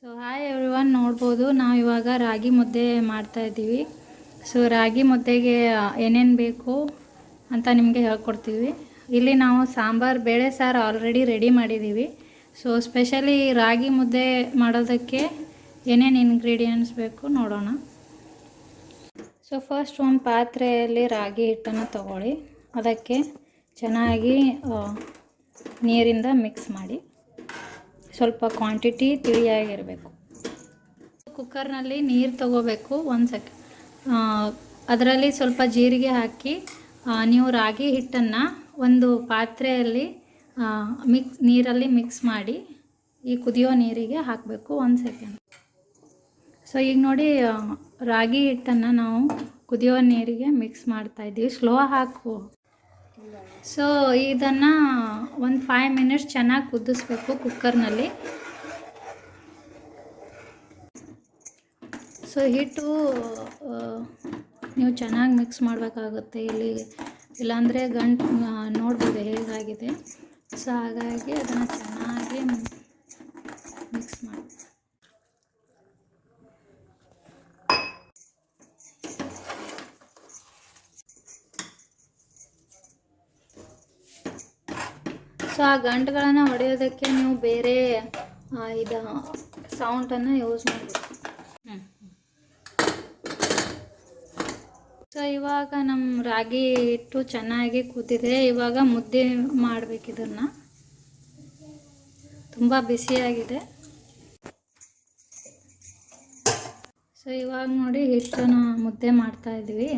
So hi everyone, ನೋಡ್ಬೋದು ನಾವು ಇವಾಗ ರಾಗಿ ಮುದ್ದೆ ಮಾಡ್ತಾ ಇದ್ದೀವಿ. ಸೊ ರಾಗಿ ಮುದ್ದೆಗೆ ಏನೇನು ಬೇಕು ಅಂತ ನಿಮಗೆ ಹೇಳ್ಕೊಡ್ತೀವಿ. ಇಲ್ಲಿ ನಾವು ಸಾಂಬಾರು ಬೇಳೆ ಸಾರು ಆಲ್ರೆಡಿ ರೆಡಿ ಮಾಡಿದ್ದೀವಿ. ಸೊ ಸ್ಪೆಷಲಿ ರಾಗಿ ಮುದ್ದೆ ಮಾಡೋದಕ್ಕೆ ಏನೇನು ಇಂಗ್ರೀಡಿಯೆಂಟ್ಸ್ ಬೇಕು ನೋಡೋಣ. ಸೊ ಫಸ್ಟ್ ಒಂದು ಪಾತ್ರೆಯಲ್ಲಿ ರಾಗಿ ಹಿಟ್ಟನ್ನು ತಗೊಳ್ಳಿ, ಅದಕ್ಕೆ ಚೆನ್ನಾಗಿ ನೀರಿಂದ ಮಿಕ್ಸ್ ಮಾಡಿ. ಸ್ವಲ್ಪ ಕ್ವಾಂಟಿಟಿ ತಿಳಿಯಾಗಿರಬೇಕು. ಕುಕ್ಕರ್ನಲ್ಲಿ ನೀರು ತಗೋಬೇಕು. ಅದರಲ್ಲಿ ಸ್ವಲ್ಪ ಜೀರಿಗೆ ಹಾಕಿ ನೀವು ರಾಗಿ ಹಿಟ್ಟನ್ನು ಒಂದು ಪಾತ್ರೆಯಲ್ಲಿ ನೀರಲ್ಲಿ ಮಿಕ್ಸ್ ಮಾಡಿ ಈ ಕುದಿಯೋ ನೀರಿಗೆ ಹಾಕಬೇಕು. 1 ಸೆಕೆಂಡ್. ಸೊ ಈಗ ನೋಡಿ, ರಾಗಿ ಹಿಟ್ಟನ್ನು ನಾವು ಕುದಿಯೋ ನೀರಿಗೆ ಮಿಕ್ಸ್ ಮಾಡ್ತಾಯಿದ್ದೀವಿ. ಸ್ಲೋ ಹಾಕು. ಸೊ ಇದನ್ನು ಒಂದು 5 ಮಿನಿಟ್ಸ್ ಚೆನ್ನಾಗಿ ಕುದಿಸ್ಬೇಕು ಕುಕ್ಕರ್ನಲ್ಲಿ. ಸೊ ಹಿಟ್ಟು ನೀವು ಚೆನ್ನಾಗಿ ಮಿಕ್ಸ್ ಮಾಡಬೇಕಾಗುತ್ತೆ ಇಲ್ಲಿ, ಇಲ್ಲಾಂದರೆ ಗಂಟು ನೋಡ್ಬೋದು ಹೇಗಾಗಿದೆ. ಸೊ ಹಾಗಾಗಿ ಅದನ್ನು ಚೆನ್ನಾಗಿ ಮಿಕ್ಸ್ ಮಾಡಿ. ಸೊ ಆ ಗಂಟುಗಳನ್ನು ಹೊಡೆಯೋದಕ್ಕೆ ನೀವು ಬೇರೆ ಇದು ಸೌಂಡನ್ನು ಯೂಸ್ ಮಾಡಬೇಕು. ಸೊ ಇವಾಗ ನಮ್ಮ ರಾಗಿ ಹಿಟ್ಟು ಚೆನ್ನಾಗಿ ಕುದಿದೆ. ಇವಾಗ ಮುದ್ದೆ ಮಾಡಬೇಕು. ಇದನ್ನು ತುಂಬ ಬಿಸಿಯಾಗಿದೆ. ಸೊ ಇವಾಗ ನೋಡಿ ಹಿಟ್ಟನ್ನು ಮುದ್ದೆ ಮಾಡ್ತಾಯಿದ್ವಿ.